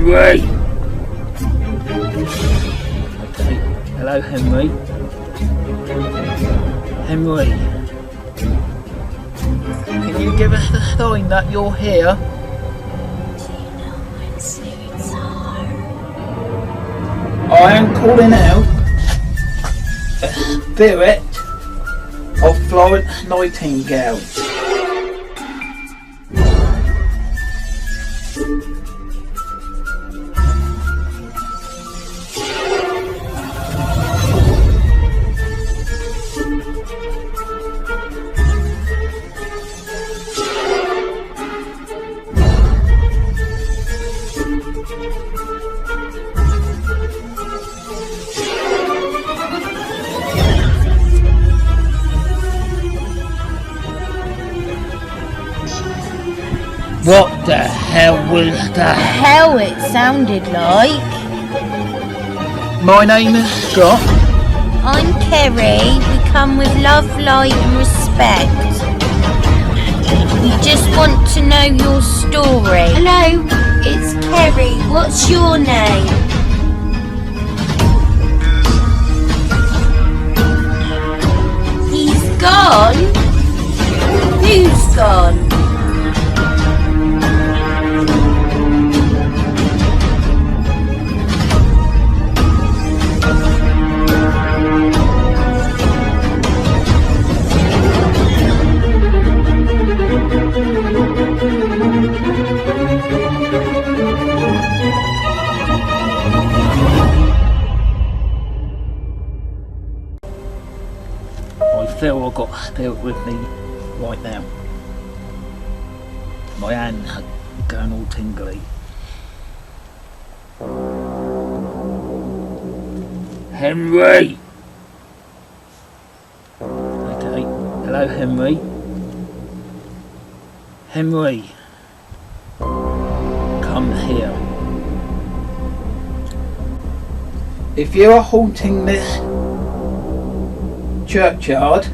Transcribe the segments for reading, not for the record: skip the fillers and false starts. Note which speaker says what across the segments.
Speaker 1: Henry! Okay, hello Henry. Henry, can you give us the sign that you're here?
Speaker 2: Do you know when suits are?
Speaker 1: I am calling out the spirit of Florence Nightingale. What the hell was that?
Speaker 2: Hell, it sounded like.
Speaker 1: My name is Scott.
Speaker 2: I'm Kerry. We come with love, light and respect. We just want to know your story. Hello, it's Kerry. What's your name? He's gone? Who's gone?
Speaker 1: I feel I've got a spirit with me right now. My hands are going all tingly. Henry! Okay, hello Henry. Henry, come here. If you are haunting this churchyard,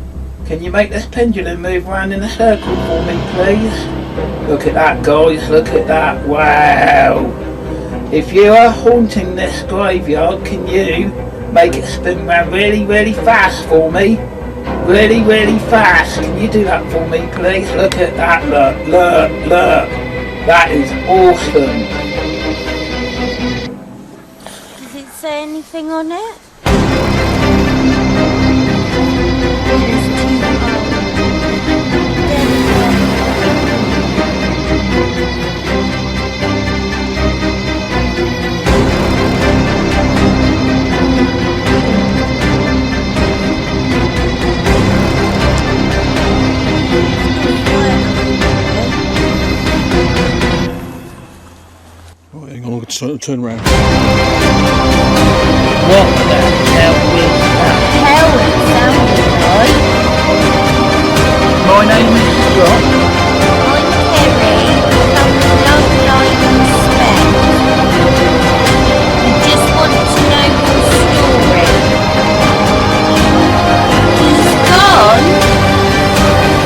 Speaker 1: can you make this pendulum move around in a circle for me, please? Look at that, guys, look at that, wow! If you are haunting this graveyard, can you make it spin round really, really fast for me? Really, really fast. Can you do that for me, please? Look at that, look, look, look. That is awesome.
Speaker 2: Does it say anything on it?
Speaker 3: Right, hang on, I'll turn around.
Speaker 1: What the hell is that?
Speaker 2: Hell, it sounded like.
Speaker 1: My name is Scott.
Speaker 2: I'm Kerry. We come with love, light and respect. We just want to know your story. He's gone?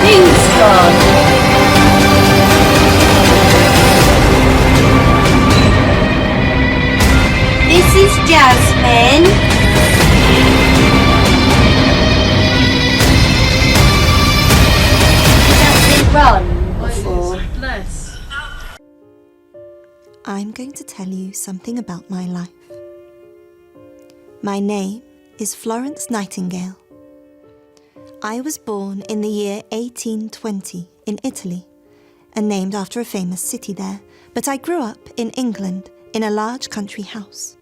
Speaker 2: Who's gone? This is Jasmine. Has it run before?
Speaker 4: I'm going to tell you something about my life. My name is Florence Nightingale. I was born in the year 1820 in Italy and named after a famous city there, but I grew up in England in a large country house.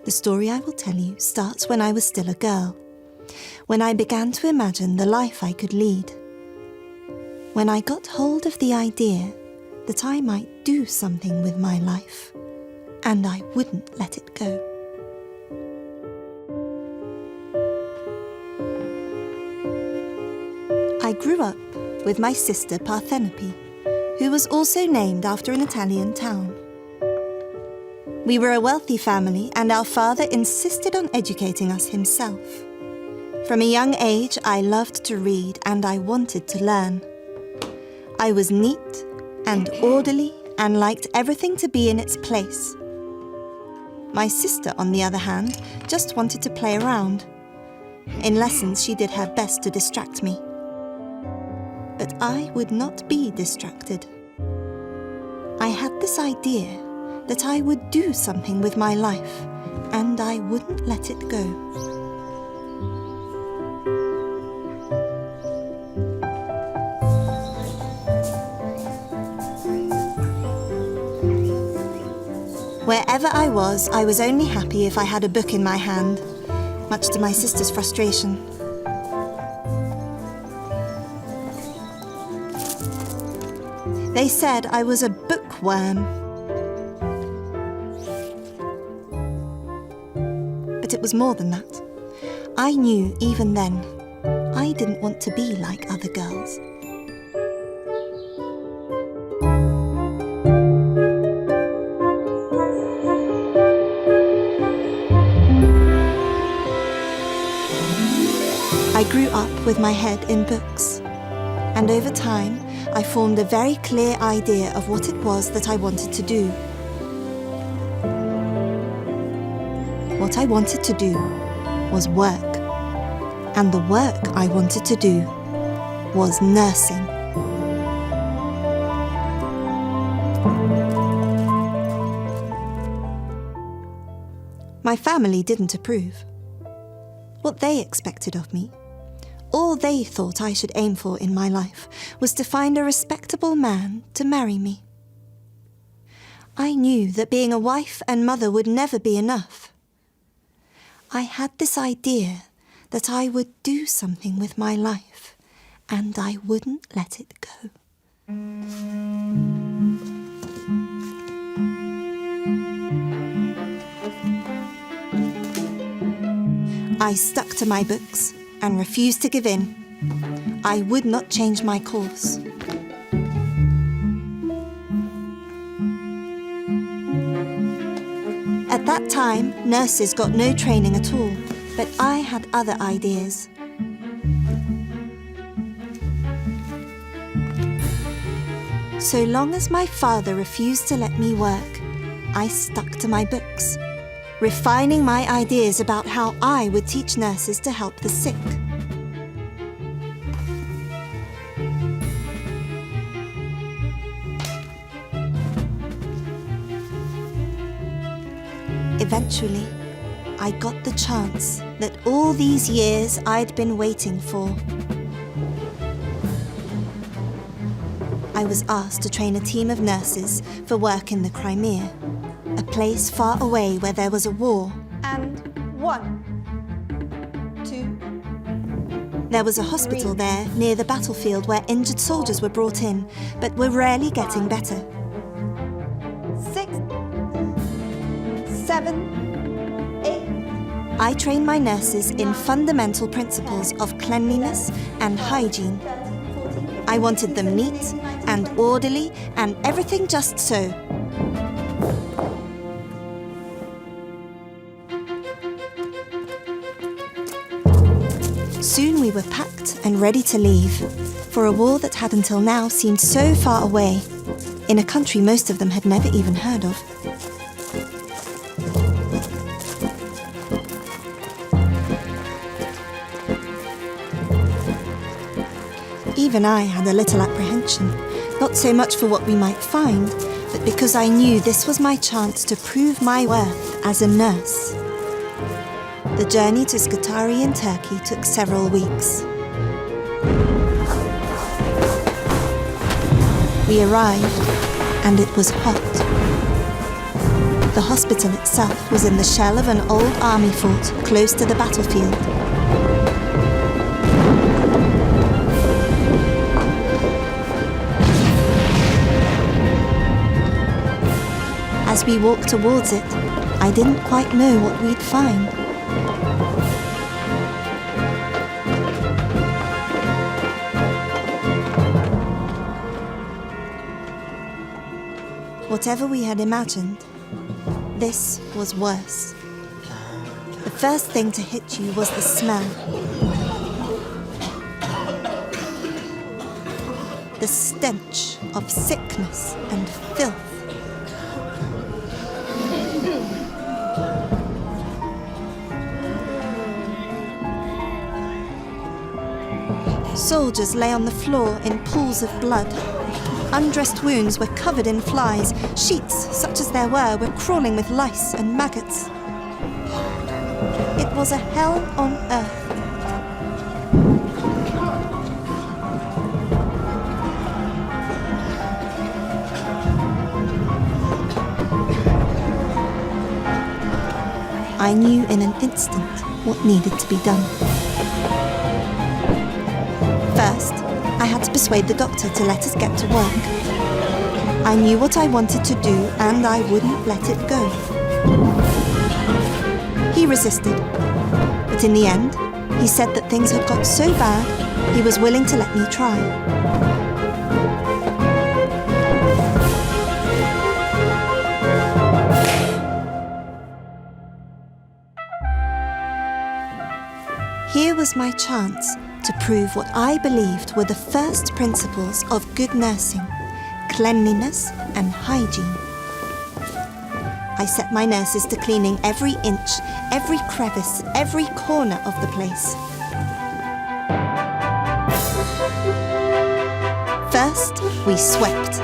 Speaker 4: The story I will tell you starts when I was still a girl, when I began to imagine the life I could lead. When I got hold of the idea that I might do something with my life, and I wouldn't let it go. I grew up with my sister Parthenope, who was also named after an Italian town. We were a wealthy family, and our father insisted on educating us himself. From a young age, I loved to read and I wanted to learn. I was neat and orderly and liked everything to be in its place. My sister, on the other hand, just wanted to play around. In lessons, she did her best to distract me. But I would not be distracted. I had this idea that I would do something with my life, and I wouldn't let it go. Wherever I was only happy if I had a book in my hand, much to my sister's frustration. They said I was a bookworm. But it was more than that. I knew even then I didn't want to be like other girls. I grew up with my head in books, and over time I formed a very clear idea of what it was that I wanted to do. What I wanted to do was work, and the work I wanted to do was nursing. My family didn't approve. What they expected of me, all they thought I should aim for in my life, was to find a respectable man to marry me. I knew that being a wife and mother would never be enough. I had this idea that I would do something with my life, and I wouldn't let it go. I stuck to my books and refused to give in. I would not change my course. At that time, nurses got no training at all, but I had other ideas. So long as my father refused to let me work, I stuck to my books, refining my ideas about how I would teach nurses to help the sick. Eventually, I got the chance that all these years I'd been waiting for. I was asked to train a team of nurses for work in the Crimea, a place far away where there was a war.
Speaker 3: And 1, 2.
Speaker 4: There was a hospital there near the battlefield where injured soldiers were brought in, but were rarely getting better.
Speaker 3: 6, 7, 8.
Speaker 4: I trained my nurses in fundamental principles of cleanliness and hygiene. I wanted them neat and orderly and everything just so. Soon we were packed and ready to leave for a war that had until now seemed so far away, in a country most of them had never even heard of. Even I had a little apprehension, not so much for what we might find, but because I knew this was my chance to prove my worth as a nurse. The journey to Scutari in Turkey took several weeks. We arrived, and it was hot. The hospital itself was in the shell of an old army fort close to the battlefield. As we walked towards it, I didn't quite know what we'd find. Whatever we had imagined, this was worse. The first thing to hit you was the smell. The stench of sickness and filth. Soldiers lay on the floor in pools of blood. Undressed wounds were covered in flies. Sheets, such as there were crawling with lice and maggots. It was a hell on earth. I knew in an instant what needed to be done. First, I had to persuade the doctor to let us get to work. I knew what I wanted to do and I wouldn't let it go. He resisted, but in the end, he said that things had got so bad, he was willing to let me try. Here was my chance to prove what I believed were the first principles of good nursing, cleanliness and hygiene. I set my nurses to cleaning every inch, every crevice, every corner of the place. First, we swept.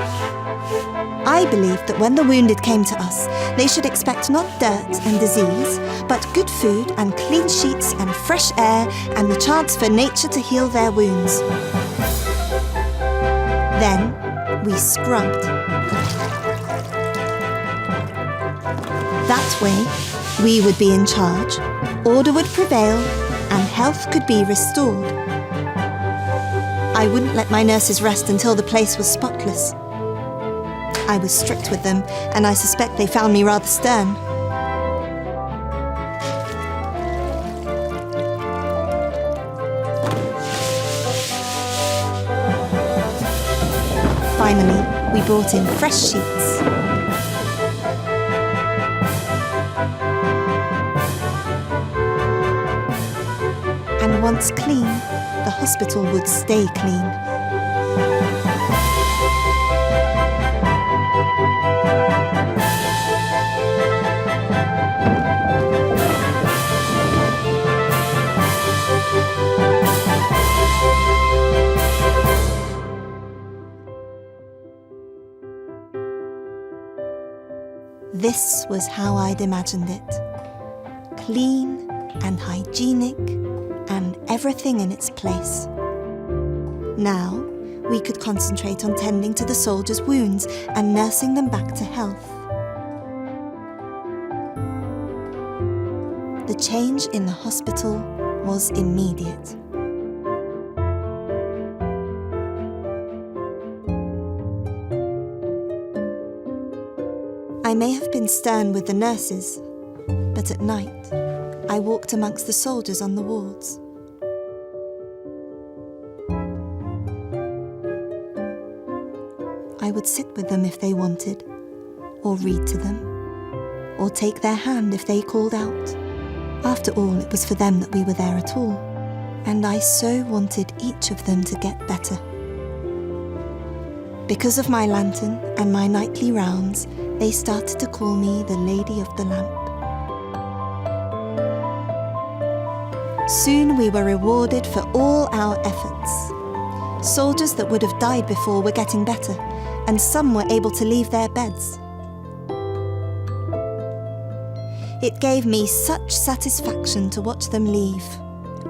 Speaker 4: I believed that when the wounded came to us, they should expect not dirt and disease, but good food and clean sheets and fresh air and the chance for nature to heal their wounds. Then, we scrubbed. That way, we would be in charge, order would prevail, and health could be restored. I wouldn't let my nurses rest until the place was spotless. I was strict with them, and I suspect they found me rather stern. Finally, we brought in fresh sheets. And once clean, the hospital would stay clean. This was how I'd imagined it. Clean and hygienic and everything in its place. Now, we could concentrate on tending to the soldiers' wounds and nursing them back to health. The change in the hospital was immediate. I may have been stern with the nurses, but at night, I walked amongst the soldiers on the wards. I would sit with them if they wanted, or read to them, or take their hand if they called out. After all, it was for them that we were there at all, and I so wanted each of them to get better. Because of my lantern and my nightly rounds, they started to call me the Lady of the Lamp. Soon we were rewarded for all our efforts. Soldiers that would have died before were getting better, and some were able to leave their beds. It gave me such satisfaction to watch them leave.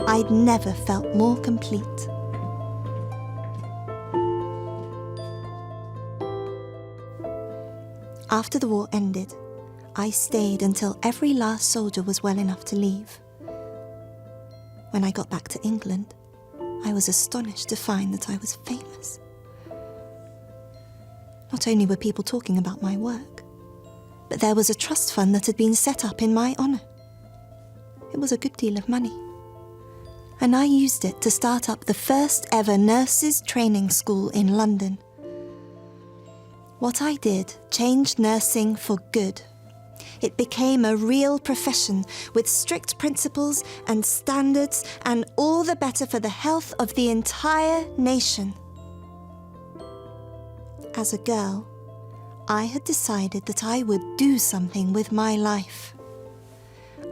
Speaker 4: I'd never felt more complete. After the war ended, I stayed until every last soldier was well enough to leave. When I got back to England, I was astonished to find that I was famous. Not only were people talking about my work, but there was a trust fund that had been set up in my honour. It was a good deal of money. And I used it to start up the first ever nurses' training school in London. What I did changed nursing for good. It became a real profession with strict principles and standards, and all the better for the health of the entire nation. As a girl, I had decided that I would do something with my life.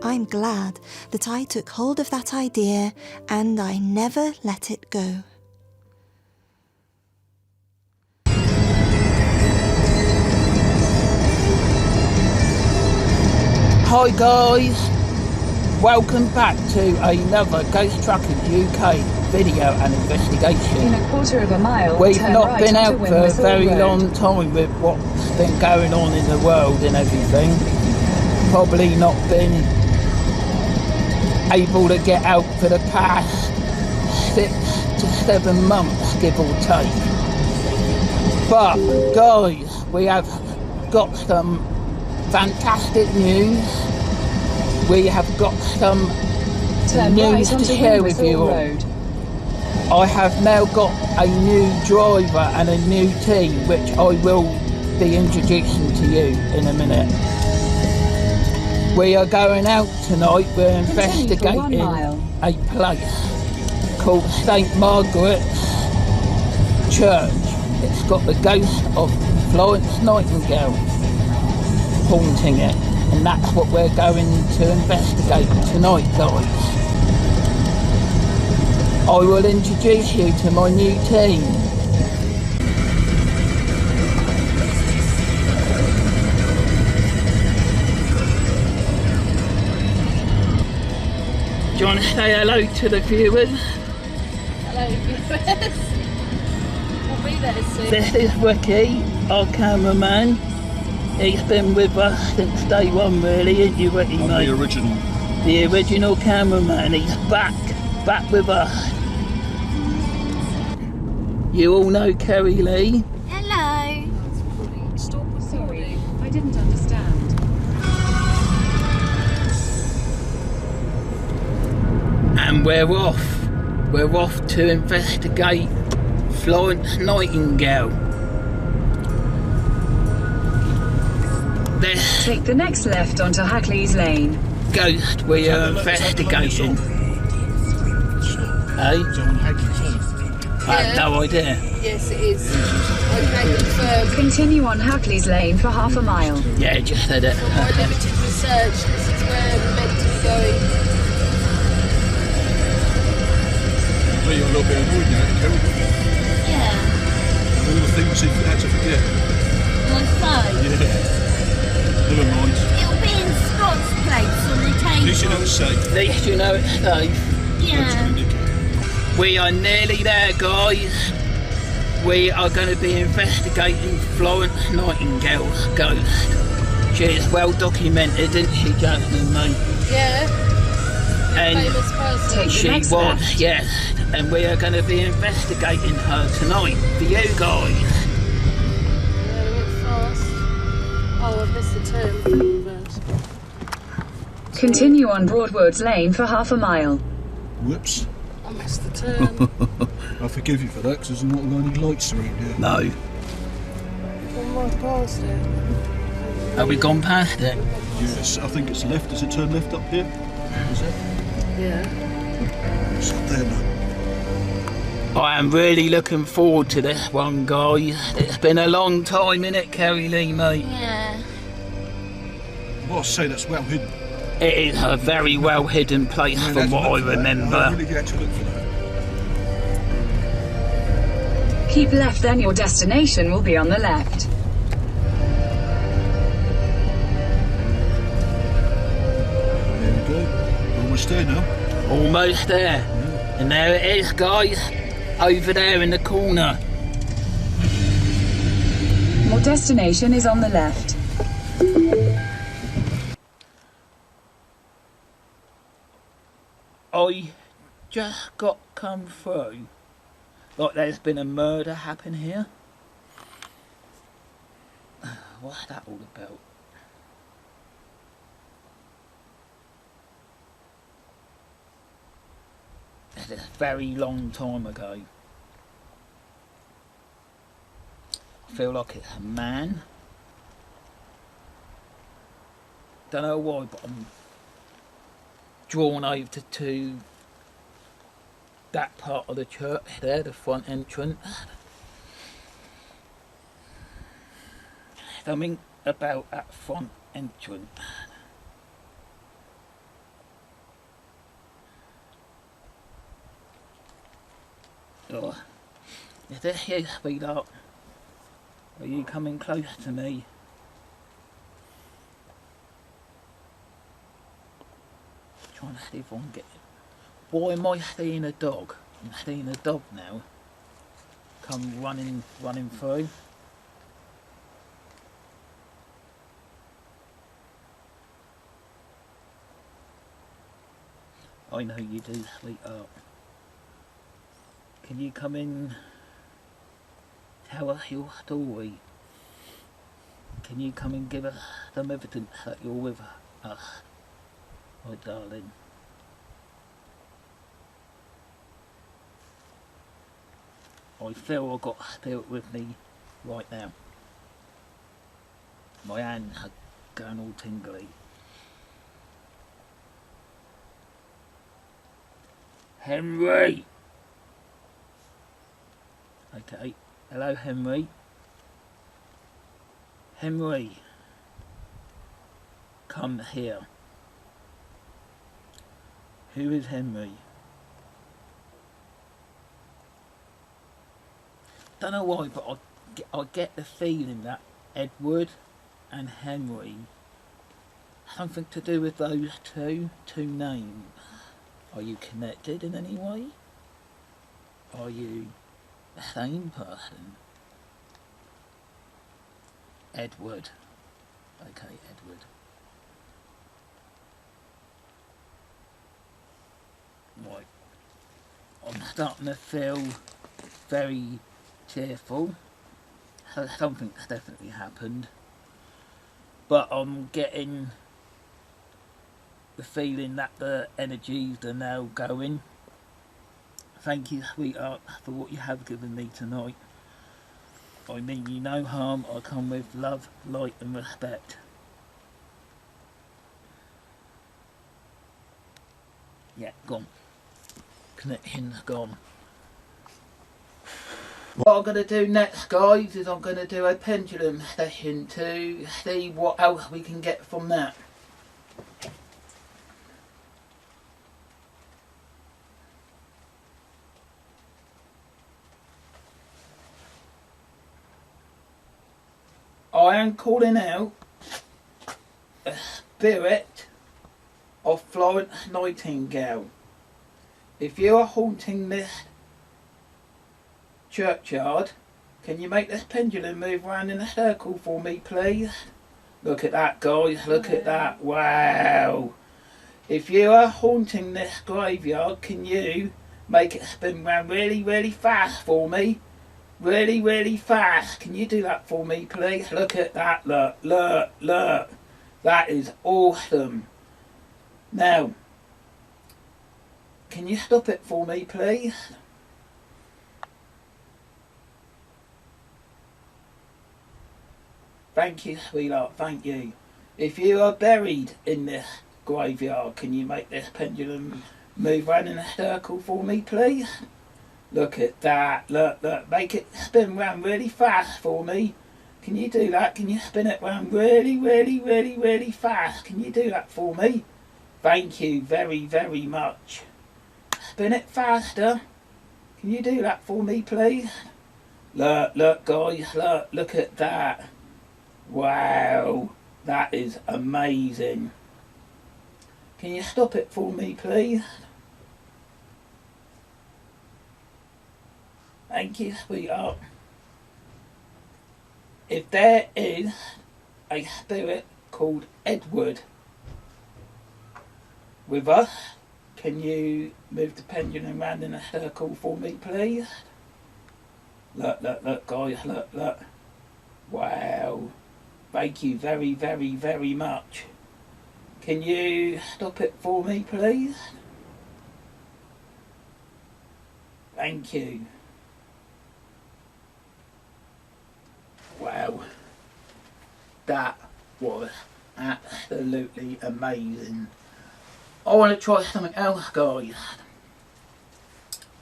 Speaker 4: I'm glad that I took hold of that idea and I never let it go.
Speaker 1: Hi guys, welcome back to another Ghost Trucking UK video and investigation.
Speaker 5: In a quarter of a mile,
Speaker 1: We've
Speaker 5: turn
Speaker 1: not
Speaker 5: right
Speaker 1: been out
Speaker 5: onto
Speaker 1: for a
Speaker 5: Wimblethorpe
Speaker 1: very
Speaker 5: Road.
Speaker 1: long time with what's been going on in the world and everything. Probably not been able to get out for the past 6 to 7 months, give or take. But guys, we have got some fantastic news. We have got some
Speaker 5: Turn
Speaker 1: news
Speaker 5: right
Speaker 1: to
Speaker 5: onto
Speaker 1: share with you
Speaker 5: Wimblethorpe
Speaker 1: all.
Speaker 5: Road.
Speaker 1: I have now got a new driver and a new team, which I will be introducing to you in a minute. We are going out tonight. We're
Speaker 5: Continue for 1
Speaker 1: investigating
Speaker 5: mile.
Speaker 1: a place called St Margaret Church. It's got the ghost of Florence Nightingale haunting it, and that's what we're going to investigate tonight, guys. I will introduce you to my new team. Do you want to say hello to the viewers?
Speaker 6: Hello, viewers. We'll be there soon.
Speaker 1: This is Ricky, our cameraman. He's been with us since day one, really, isn't you, Ricky,
Speaker 7: I'm
Speaker 1: mate?
Speaker 7: the original.
Speaker 1: The original cameraman. He's back with us. You all know Kerry Lee.
Speaker 2: Hello.
Speaker 6: Stop
Speaker 5: Sorry, I didn't understand.
Speaker 1: And we're off. We're off to investigate Florence Nightingale. This
Speaker 5: Take the next left onto Hackley's Lane.
Speaker 1: ghost we are investigating. Eh? I have no idea.
Speaker 6: Yes, it is. Okay, confirmed.
Speaker 5: Continue on Hackley's Lane for half a mile.
Speaker 1: Yeah, just said it.
Speaker 6: From my limited research, this is where we're meant to be going.
Speaker 7: Well, you're a little bit annoyed now, Kerry.
Speaker 2: Yeah,
Speaker 7: All the things you had to forget.
Speaker 2: my phone.
Speaker 7: Yeah. Never mind.
Speaker 2: It'll be in Scott's place on the
Speaker 7: At least you
Speaker 2: table.
Speaker 7: don't say.
Speaker 1: At least you know it's safe.
Speaker 2: Yeah.
Speaker 1: We are nearly there, guys. We are going to be investigating Florence Nightingale's ghost. She is well documented, isn't she, Jasmine, mate?
Speaker 6: Yeah.
Speaker 1: And
Speaker 6: Famous person.
Speaker 5: Take the
Speaker 1: she
Speaker 5: next
Speaker 1: was,
Speaker 5: left.
Speaker 1: yes. And we are going to be investigating her tonight for you guys.
Speaker 6: Yeah, we went fast. Oh, I missed the turn. Reverse.
Speaker 5: Continue on Broadwoods Lane for half a mile.
Speaker 7: Whoops.
Speaker 6: I missed the turn.
Speaker 7: I forgive you for that because there's not any lights around here.
Speaker 1: No.
Speaker 6: Gone right past it.
Speaker 1: Have we gone past it?
Speaker 7: Yes, I think it's left. Does it turn left up here? Is it?
Speaker 6: Yeah.
Speaker 7: It's up there now.
Speaker 1: I am really looking forward to this one, guys. It's been a long time, innit, Kerry Lee, mate?
Speaker 2: Yeah.
Speaker 7: Well, I say that's well hidden.
Speaker 1: It is a very well hidden place
Speaker 7: Man,
Speaker 1: from
Speaker 7: had to
Speaker 1: what I
Speaker 7: look for that. I
Speaker 1: remember.
Speaker 7: really had to look for that.
Speaker 5: Keep left, then your destination will be on the left.
Speaker 7: There we go. Almost there now.
Speaker 1: Almost there. And there it is, guys. Over there in the corner.
Speaker 5: Your destination is on the left.
Speaker 1: I just got come through. Like there's been a murder happen here. What's that all about? It's a very long time ago. I feel like it's a man. Don't know why, but I'm drawn over to that part of the church there, the front entrance. Something about that front entrance. Oh, is this you, sweetheart? Are you coming close to me? trying to see if I can get it. Why am I seeing a dog? I'm seeing a dog now. Come running through. I know you do, sweetheart. Can you come in? Tell us your story. Can you come and give us some evidence that you're with us, my darling? I feel I've got spirit with me right now. My hands are going all tingly. Henry! Okay, hello Henry. Henry, come here. Who is Henry? Don't know why, but I get the feeling that Edward and Henry, something to do with those two names. Are you connected in any way? Are you the same person? Edward. Okay, Edward. Right. I'm starting to feel very cheerful. Something's definitely happened. But I'm getting the feeling that the energies are now going. Thank you, sweetheart, for what you have given me tonight. I mean you no harm. I come with love, light and respect. Yeah, gone. Connection's gone. What I'm going to do next, guys, is I'm going to do a pendulum session to see what else we can get from that. I am calling out a spirit of Florence Nightingale. If you are haunting this churchyard, can you make this pendulum move around in a circle for me, please? Look at that, guys, look at that, wow. If you are haunting this graveyard, can you make it spin round really fast for me? Really fast. Can you do that for me, please? Look at that, look. That is awesome. Now, can you stop it for me, please? Thank you, sweetheart, thank you. If you are buried in this graveyard, can you make this pendulum move round in a circle for me, please? Look at that, look, make it spin round really fast for me. Can you do that? Can you spin it round really fast? Can you do that for me? Thank you very much. Spin it faster. Can you do that for me, please? Look guys, look at that. Wow, that is amazing. Can you stop it for me, please? Thank you, sweetheart. If there is a spirit called Edward with us, can you move the pendulum around in a circle for me, please? Look, guys, look. Wow. Thank you very much. Can you stop it for me, please? Thank you. Wow, that was absolutely amazing. I want to try something else, guys.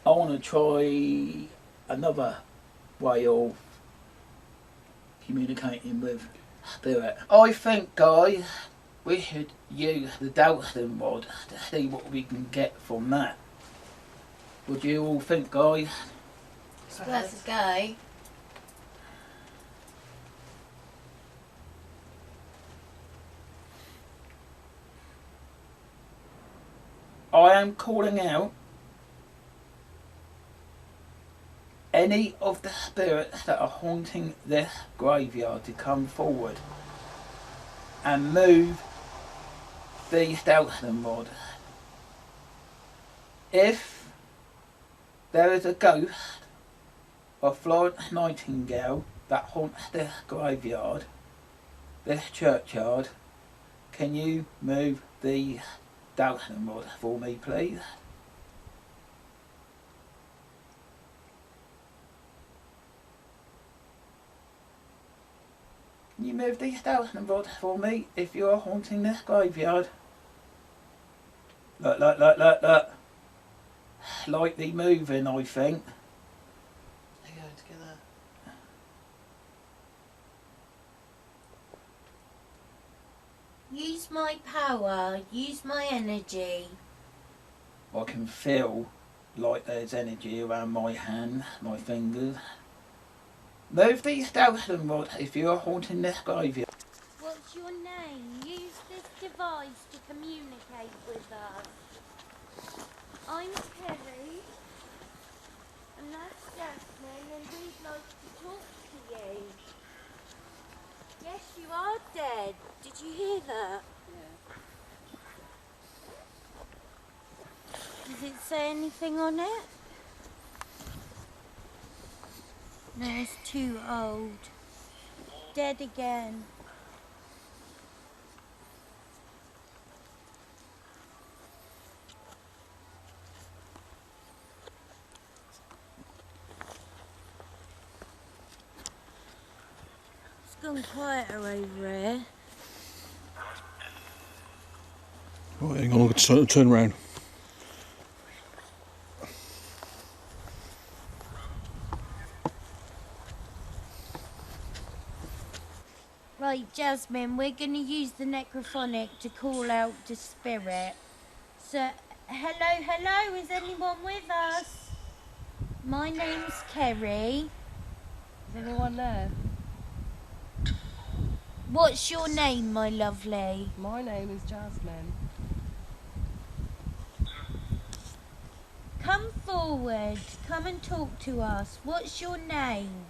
Speaker 1: I want to try another way of communicating with spirit. I think, guys, we should use the dowsing rod to see what we can get from that. Would you all think, guys?
Speaker 2: It's worth a go.
Speaker 1: I am calling out any of the spirits that are haunting this graveyard to come forward and move the skeleton rod. If there is a ghost of Florence Nightingale that haunts this graveyard, this churchyard, can you move the skeleton rod for me, please? Can you move the skeleton rod for me if you are haunting this graveyard? Look. Slightly moving, I think.
Speaker 6: They're going together.
Speaker 2: Use my power, use my energy.
Speaker 1: I can feel like there's energy around my hands, my fingers. Move the skeleton rod if you are haunting this graveyard.
Speaker 2: What's your name? Use this device to communicate with us. I'm Kerry, and that's Jasmine, and we'd like to talk to you. Yes, you are dead. Did you hear that? Yeah. Does it say anything on it? No, it's too old. Dead again. It's gone quieter over here.
Speaker 7: Right, hang on, I've got to turn around.
Speaker 2: Right, Jasmine, we're going to use the necrophonic to call out the spirit. So, hello, is anyone with us? My name's Kerry.
Speaker 6: Is anyone there?
Speaker 2: What's your name, my lovely?
Speaker 6: My name is Jasmine.
Speaker 2: Come forward, come and talk to us. What's your name?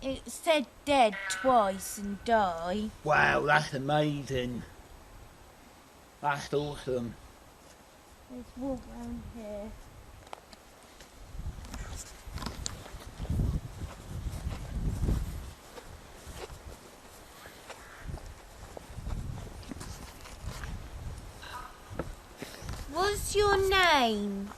Speaker 2: It said dead twice and die.
Speaker 1: Wow, that's amazing. That's awesome.
Speaker 2: Let's walk round here. What's your name?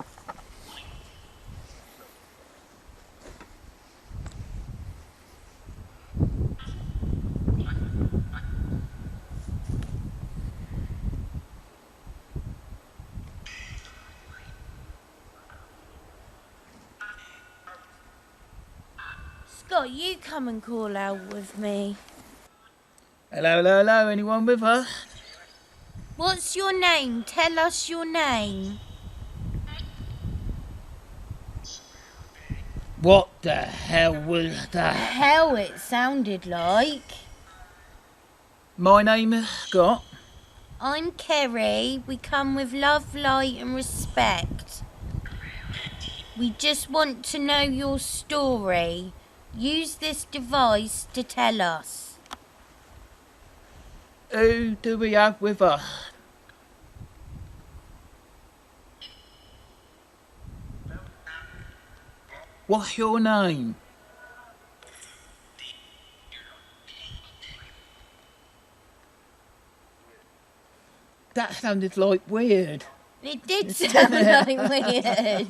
Speaker 2: Scott, you come and call out with me.
Speaker 1: Hello, anyone with us?
Speaker 2: What's your name? Tell us your name.
Speaker 1: What the hell was that?
Speaker 2: Hell, it sounded like.
Speaker 1: My name is Scott.
Speaker 2: I'm Kerry. We come with love, light and respect. We just want to know your story. Use this device to tell us.
Speaker 1: Who do we have with us? What's your name? That sounded like weird.
Speaker 2: It did sound like weird.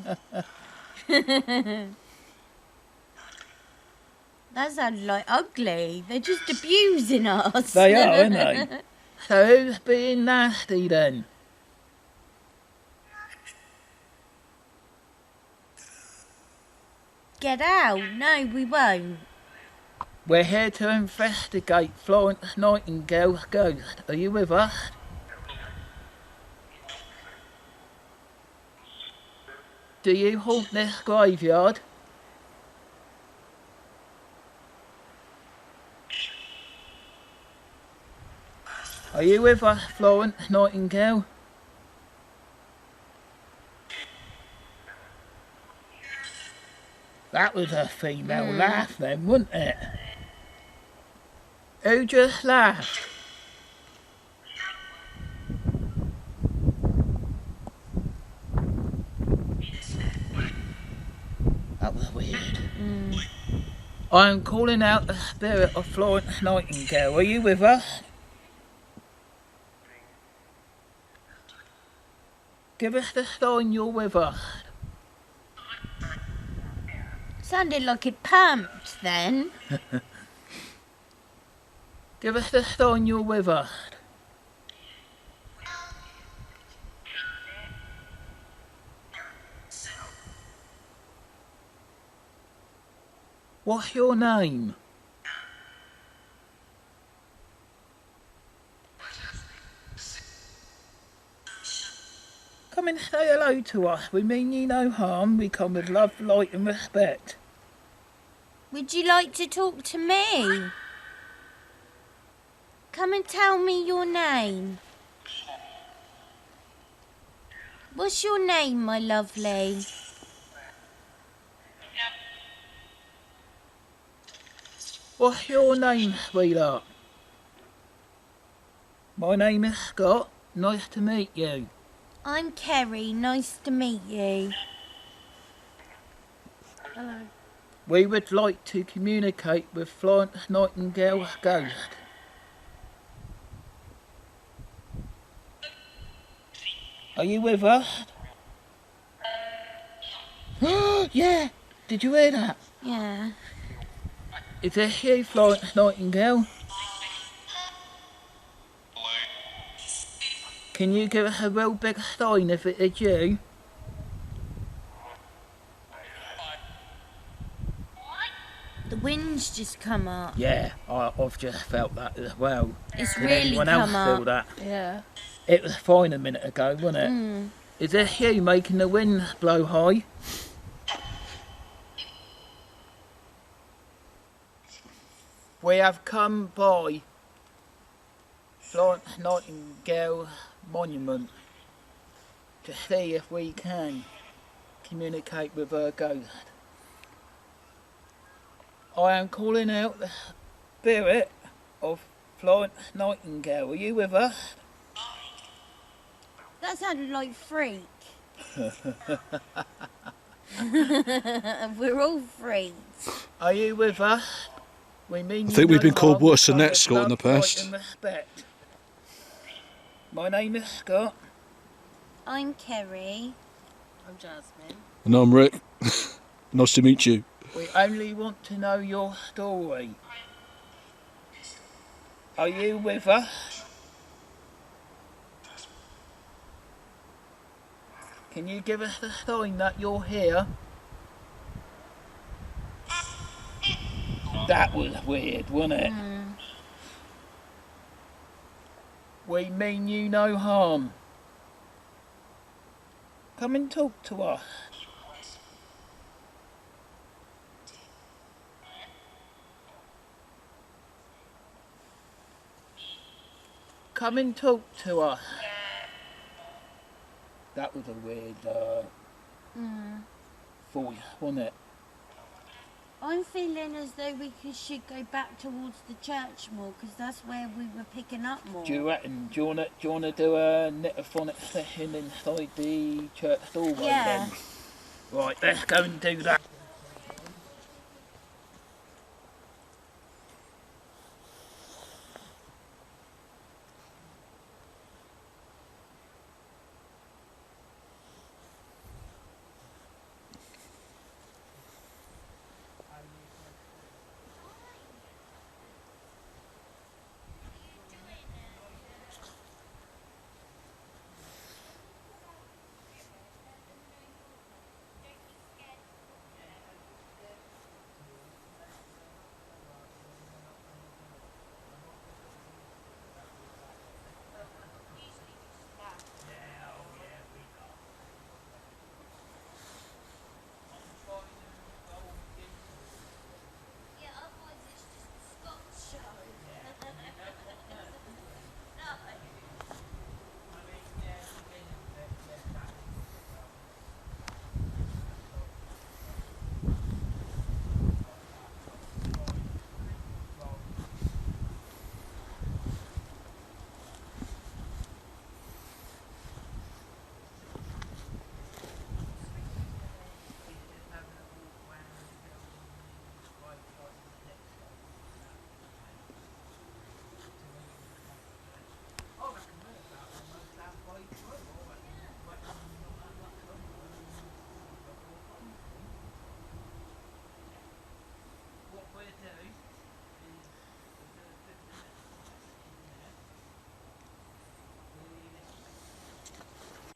Speaker 2: That sounded like ugly. They're just abusing us.
Speaker 1: They are, aren't they? So who's being nasty then?
Speaker 2: Get out. No, we won't.
Speaker 1: We're here to investigate Florence Nightingale's ghost. Are you with us? Do you haunt this graveyard? Are you with us, Florence Nightingale? That was a female laugh then, wasn't it? Who just laughed? That was weird. I am calling out the spirit of Florence Nightingale. Are you with us? Give us the sign you're with us.
Speaker 2: Sounded like it pumped then.
Speaker 1: Give us the sign you're with us. What's your name? Come and say hello to us. We mean you no harm. We come with love, light and respect.
Speaker 2: Would you like to talk to me? Come and tell me your name. What's your name, my lovely?
Speaker 1: What's your name, sweetheart? My name is Scott. Nice to meet you.
Speaker 2: I'm Kerry. Nice to meet you.
Speaker 6: Hello.
Speaker 1: We would like to communicate with Florence Nightingale's ghost. Are you with us? Yeah! Did you hear that?
Speaker 2: Yeah.
Speaker 1: Is this you, Florence Nightingale? Can you give us a real big sign if it is you?
Speaker 2: The wind's just come up.
Speaker 1: Yeah, I've just felt that as well.
Speaker 2: It's
Speaker 1: Can
Speaker 2: really
Speaker 1: anyone
Speaker 2: come
Speaker 1: else feel
Speaker 2: up.
Speaker 1: that?
Speaker 6: Yeah.
Speaker 1: It was fine a minute ago, wasn't it? Is this you making the wind blow high? We have come by Florence Nightingale Monument to see if we can communicate with her ghost. I am calling out the spirit of Florence Nightingale. Are you with us?
Speaker 2: That sounded like freak. We're all freaks.
Speaker 1: Are you with us? We mean
Speaker 7: I
Speaker 1: you
Speaker 7: think we've
Speaker 1: no
Speaker 7: been called
Speaker 1: harm.
Speaker 7: worse than
Speaker 1: Come
Speaker 7: that,
Speaker 1: with
Speaker 7: Scott, in the
Speaker 1: love, light
Speaker 7: past.
Speaker 1: and respect. My name is Scott.
Speaker 2: I'm Kerry.
Speaker 6: I'm Jasmine.
Speaker 7: And I'm Rick. Nice to meet you.
Speaker 1: We only want to know your story. Are you with us? Can you give us the sign that you're here? That was weird, wasn't it? We mean you no harm. Come and talk to us. Come and talk to us. That was a weird voice, wasn't it?
Speaker 2: I'm feeling as though should go back towards the church more, because that's where we were picking up more.
Speaker 1: Do you reckon? Do you wanna do a knightophonic session inside the church doorway
Speaker 2: Yeah.
Speaker 1: then? Right, let's go and do that.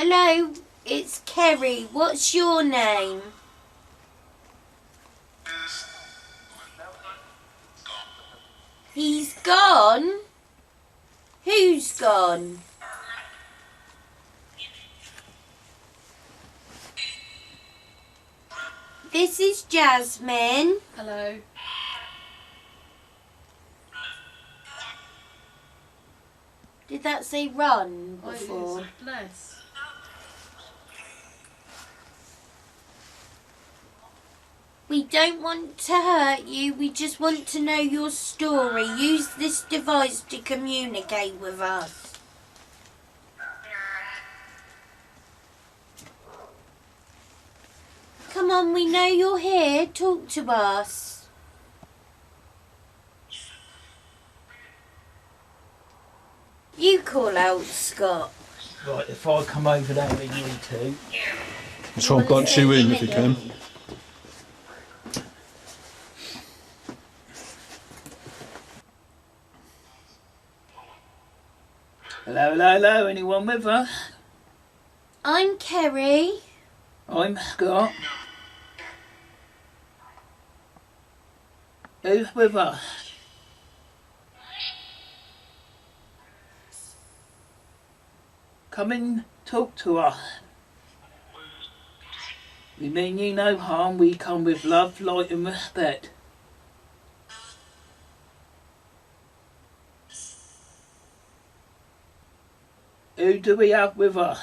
Speaker 2: Hello, it's Kerry. What's your name? He's gone? Who's gone? This is Jasmine.
Speaker 6: Hello.
Speaker 2: Did that say run
Speaker 6: Oh, it
Speaker 2: before?
Speaker 6: is. Bless.
Speaker 2: We don't want to hurt you, we just want to know your story. Use this device to communicate with us. Come on, we know you're here. Talk to us. You call out, Scott.
Speaker 1: Right, if I come over there with you two.
Speaker 7: Try and bunch you in if you can.
Speaker 1: Hello, hello, hello, anyone with us?
Speaker 2: I'm Kerry.
Speaker 1: I'm Scott. Who's with us? Come and talk to us. We mean you no harm, we come with love, light and respect. Who do we have with us?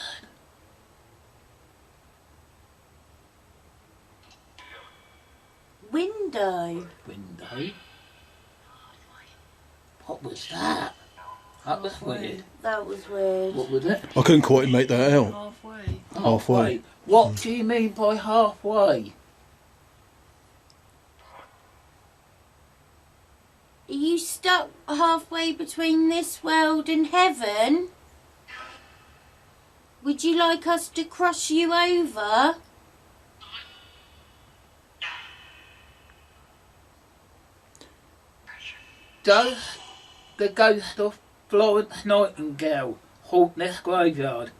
Speaker 2: Window.
Speaker 1: Window? What was that? That was weird.
Speaker 2: That was weird.
Speaker 1: What was it?
Speaker 7: I couldn't quite make that out.
Speaker 6: Halfway.
Speaker 7: Halfway.
Speaker 1: What do you mean by halfway?
Speaker 2: Are you stuck halfway between this world and heaven? Would you like us to cross you over?
Speaker 1: Does the Ghost of Florence Nightingale haunt this graveyard?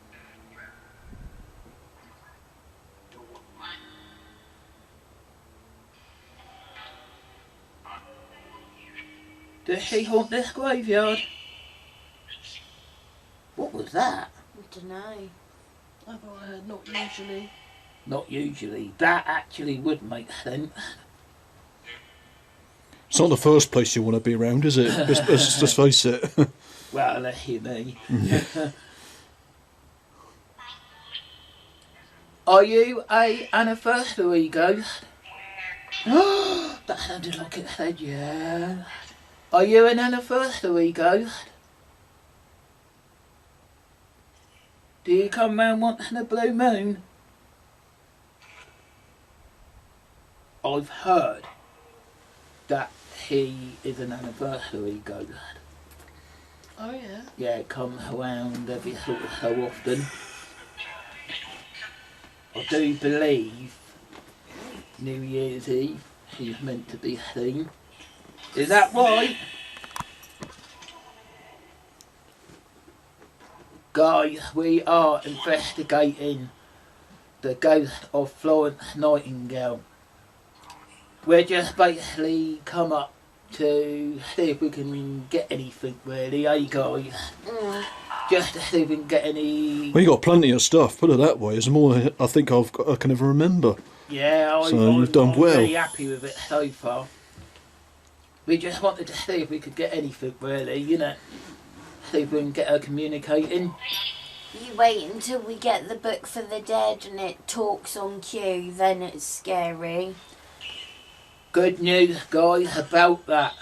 Speaker 1: Does she haunt this graveyard? What was that?
Speaker 2: I don't know.
Speaker 6: I thought I heard not usually.
Speaker 1: Not usually. That actually would make sense.
Speaker 7: It's not the first place you want to be around, is it? Let's face it.
Speaker 1: Well, unless you me. Are you a anniversary ghost? That sounded like it said yeah. Are you an anniversary ghost? Do you come round once in a blue moon? I've heard that he is an anniversary ghost.
Speaker 6: Oh yeah.
Speaker 1: Yeah, it comes around every sort of so often. I do believe New Year's Eve he's meant to be seen. Is that right? Guys, we are investigating the Ghost of Florence Nightingale. We're just basically come up to see if we can get anything really, eh guys? Just to see if we can get any...
Speaker 7: Well, you got plenty of stuff, put it that way. It's more I think I can ever remember.
Speaker 1: Yeah,
Speaker 7: You've done
Speaker 1: I'm
Speaker 7: well.
Speaker 1: really happy with it so far. We just wanted to see if we could get anything really, you know. See if we can get her communicating.
Speaker 2: You wait until we get the book for the dead and it talks on cue, then it's scary.
Speaker 1: Good news guys about that.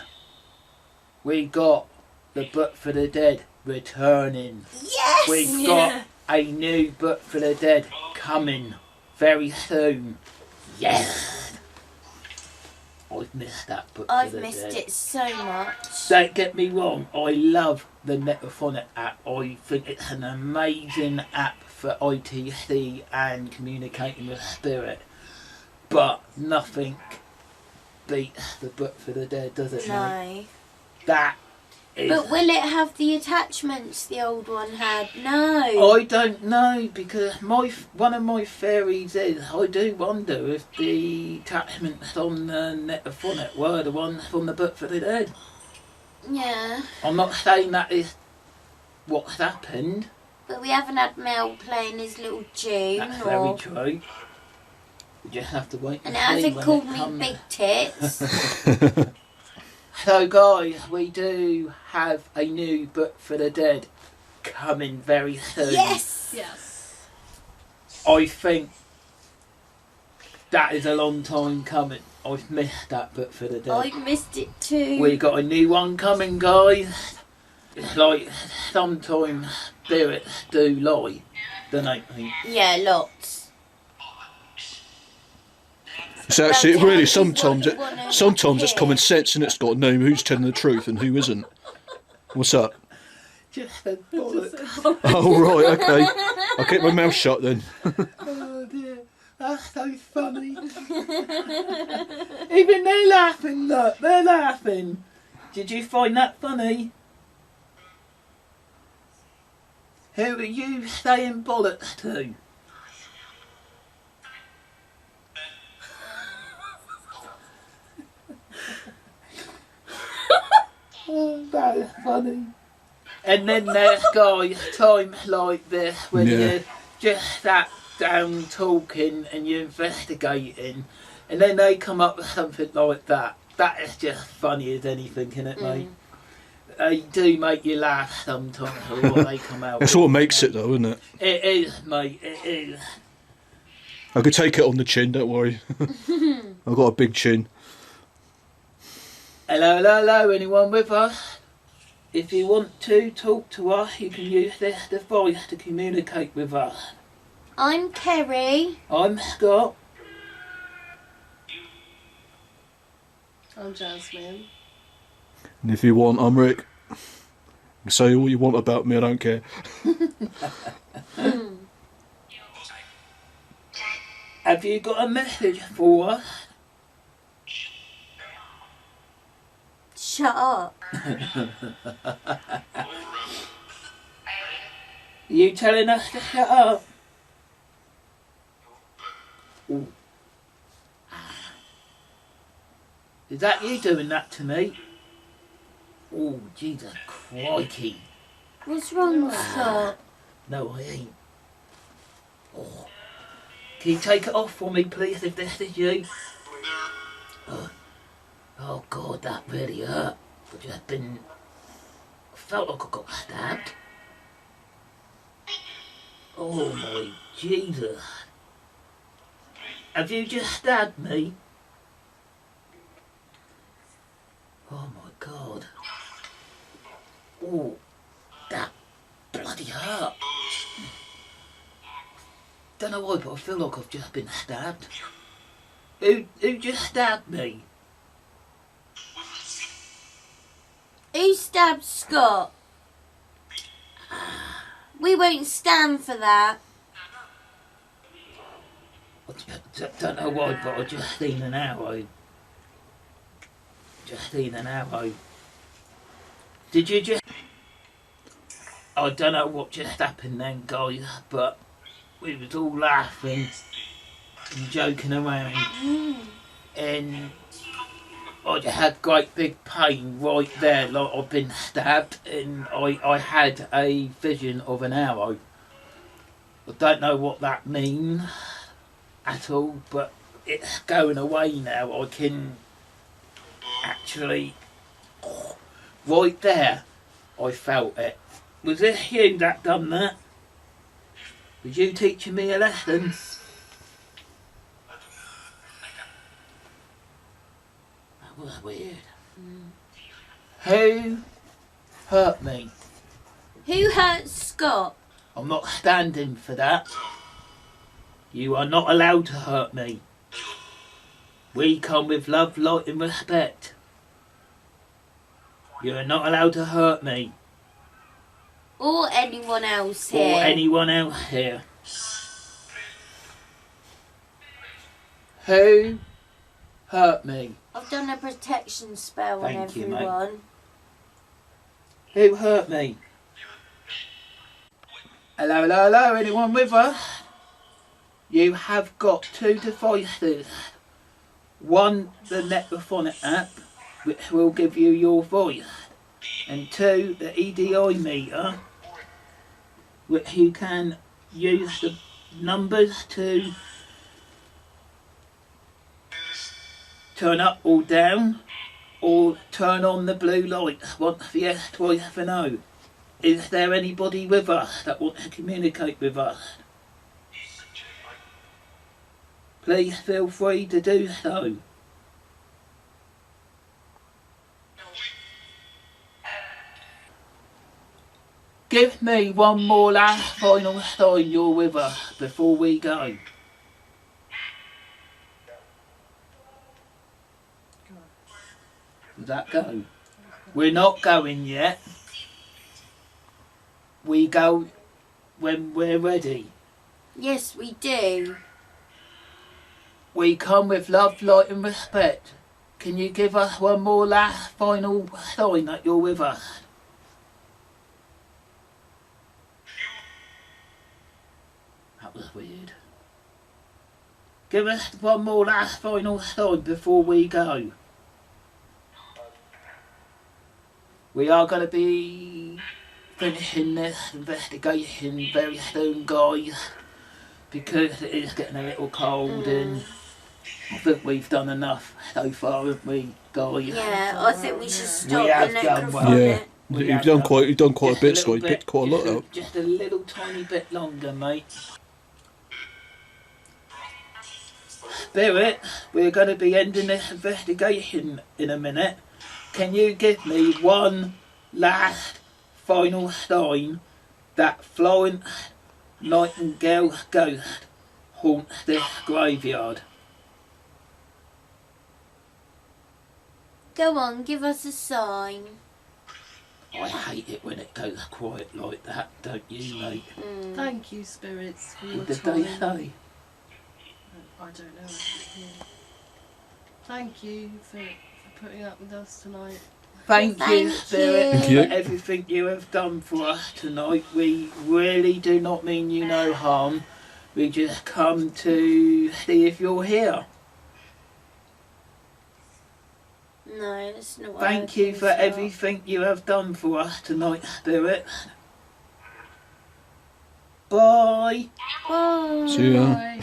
Speaker 1: We got the book for the dead returning.
Speaker 2: Yes!
Speaker 1: We've got a new book for the dead coming very soon. Yes! I've missed that book
Speaker 2: I've
Speaker 1: for the
Speaker 2: missed
Speaker 1: dead.
Speaker 2: it so much.
Speaker 1: Don't get me wrong, I love the Metaphonic app. I think it's an amazing app for ITC and communicating with spirit. But nothing beats the book for the dead, does it? mate?
Speaker 2: No.
Speaker 1: That
Speaker 2: But will it have the attachments the old one had? No.
Speaker 1: I don't know, because one of my theories is I do wonder if the attachments on the net of it were the ones from the Book for the Dead.
Speaker 2: Yeah.
Speaker 1: I'm not saying that is what's happened.
Speaker 2: But we haven't had Mel playing his little tune.
Speaker 1: That's very true. We just have to wait
Speaker 2: And
Speaker 1: and
Speaker 2: it
Speaker 1: see
Speaker 2: hasn't
Speaker 1: when
Speaker 2: called
Speaker 1: it
Speaker 2: me
Speaker 1: comes.
Speaker 2: Big Tits.
Speaker 1: So guys, we do have a new Book for the Dead coming very soon.
Speaker 2: Yes!
Speaker 6: Yes.
Speaker 1: I think that is a long time coming. I've missed that Book for the Dead.
Speaker 2: I missed it too.
Speaker 1: We got a new one coming, guys. It's like sometimes spirits do lie, don't they?
Speaker 2: Yeah, lots.
Speaker 7: It's actually
Speaker 2: Well,
Speaker 7: really
Speaker 2: tell us what
Speaker 7: sometimes
Speaker 2: you
Speaker 7: it
Speaker 2: wanna
Speaker 7: sometimes it's
Speaker 2: hear.
Speaker 7: common sense and it's got to know who's telling the truth and who isn't. What's up?
Speaker 1: Just a bollocks.
Speaker 7: Oh right, okay. I'll keep my mouth shut then.
Speaker 1: Oh dear, that's so funny. Even they're laughing, look, they're laughing. Did you find that funny? Who are you saying bollocks to? Oh, that is funny. And then there's guys, times like this when
Speaker 7: Yeah.
Speaker 1: you're just sat down talking and you're investigating, and then they come up with something like that. That is just funny as anything, isn't it, mate? They do make you laugh sometimes, or what they come out
Speaker 7: That's
Speaker 1: with.
Speaker 7: what makes it though, isn't it?
Speaker 1: It is, mate, it is.
Speaker 7: I could take it on the chin, don't worry. I've got a big chin.
Speaker 1: Hello, hello, hello, anyone with us? If you want to talk to us, you can use this device to communicate with us.
Speaker 2: I'm Kerry.
Speaker 1: I'm Scott.
Speaker 6: I'm Jasmine.
Speaker 7: And if you want, I'm Rick. You can say all you want about me, I don't care.
Speaker 1: Have you got a message for us?
Speaker 2: Shut up.
Speaker 1: You telling us to shut up? Ooh. Is that you doing that to me? Oh, Jesus crikey.
Speaker 2: What's wrong, Scott?
Speaker 1: No, I ain't. Oh. Can you take it off for me, please, if this is you? Oh, God, that really hurt. I just been... I felt like I got stabbed. Oh, my Jesus. Have you just stabbed me? Oh, my God. Oh, that bloody hurt. Don't know why, but I feel like I've just been stabbed. Who just stabbed me?
Speaker 2: Who stabbed Scott? We won't stand for that.
Speaker 1: I don't know why, but I just seen an arrow. Just seen an arrow. Did you just... I don't know what just happened then, guys, but we was all laughing and joking around. And I just had great big pain right there, like I've been stabbed, and I had a vision of an arrow. I don't know what that means at all, but it's going away now. I can actually, right there, I felt it. Was this you that done that? Was you teaching me a lesson? That was weird. Who hurt me?
Speaker 2: Who hurt Scott?
Speaker 1: I'm not standing for that. You are not allowed to hurt me. We come with love, light and respect. You are not allowed to hurt me.
Speaker 2: Or anyone else here.
Speaker 1: Or anyone else here. Who hurt me?
Speaker 2: I've done a protection spell
Speaker 1: Thank
Speaker 2: on
Speaker 1: you, mate.
Speaker 2: everyone.
Speaker 1: Who hurt me? Hello, hello, hello, anyone with us? You have got 2 devices. One, the Necrophonic app, which will give you your voice. And 2, the EDI meter, which you can use the numbers to turn up or down, or turn on the blue light, once for yes, twice for no. Is there anybody with us that wants to communicate with us? Please feel free to do so. Give me one more last final sign you're with us before we go. Does that go? We're not going yet. We go when we're ready.
Speaker 2: Yes, we do.
Speaker 1: We come with love, light and respect. Can you give us one more last final sign that you're with us? That was weird. Give us one more last final sign before we go. We are going to be finishing this investigation very soon, guys, because it is getting a little cold and I think we've done enough so far, haven't we, guys?
Speaker 2: Yeah, I think we should stop
Speaker 1: We have
Speaker 2: the
Speaker 1: done well.
Speaker 7: Yeah.
Speaker 1: We
Speaker 7: You've
Speaker 1: have
Speaker 7: done quite a bit,
Speaker 1: just
Speaker 7: Scott. You
Speaker 1: bit,
Speaker 7: picked quite a lot out.
Speaker 1: Just a little tiny bit longer, mate. Spirit, we're going to be ending this investigation in a minute. Can you give me one last final sign that Florence Nightingale's ghost haunts this graveyard?
Speaker 2: Go on, give us a sign.
Speaker 1: I hate it when it goes quiet like that, don't you, mate?
Speaker 6: Thank you, spirits, for your
Speaker 1: What did
Speaker 6: time.
Speaker 1: they say?
Speaker 6: I don't know. Thank you for putting up with us tonight.
Speaker 1: Thank you,
Speaker 2: Thank
Speaker 1: Spirit,
Speaker 2: you.
Speaker 7: Thank you.
Speaker 1: for everything you have done for us tonight. We really do not mean you no harm. We just come to see if you're here.
Speaker 2: No, that's not what
Speaker 1: Thank
Speaker 2: I
Speaker 1: you for
Speaker 2: think so.
Speaker 1: everything you have done for us tonight, Spirit. Bye.
Speaker 2: Bye.
Speaker 7: See ya.
Speaker 6: Bye.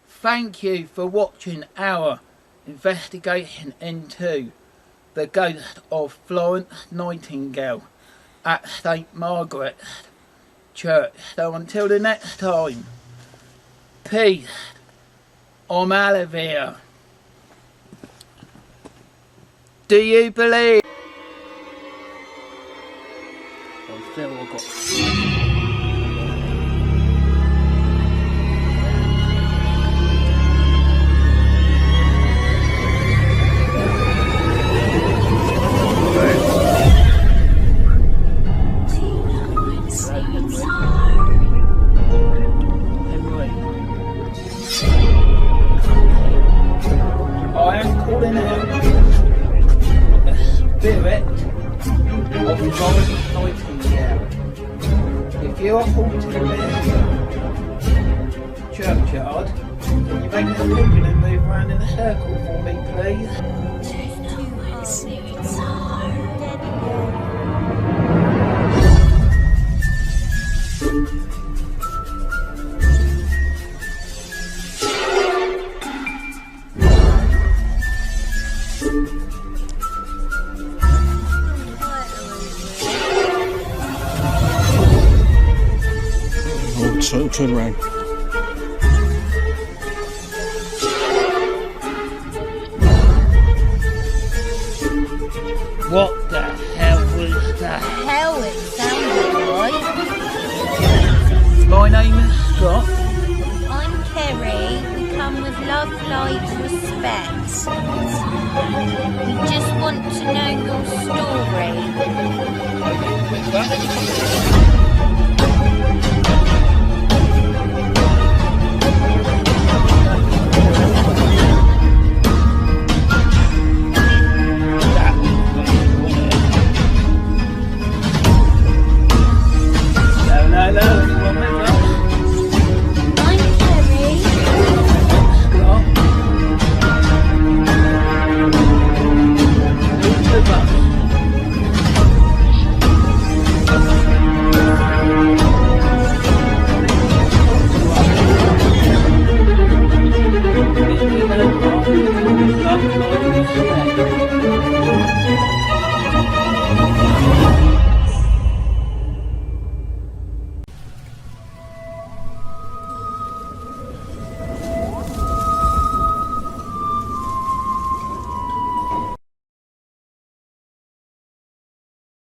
Speaker 1: Thank you for watching our investigation into the ghost of Florence Nightingale at St Margaret Church. So until the next time, peace. I'm Alavia. Do you believe? I feel I got. I am calling out the spirit of Florence Nightingale. If you are haunting this churchyard, can you make the pendulum move around in a circle for me, please?
Speaker 7: Oh, turn around.
Speaker 1: What the hell was that?
Speaker 2: Hell, it sounded like.
Speaker 1: My name is Scott.
Speaker 2: I'm Kerry. We come with love, light, respect. We just want to know your story.
Speaker 1: please?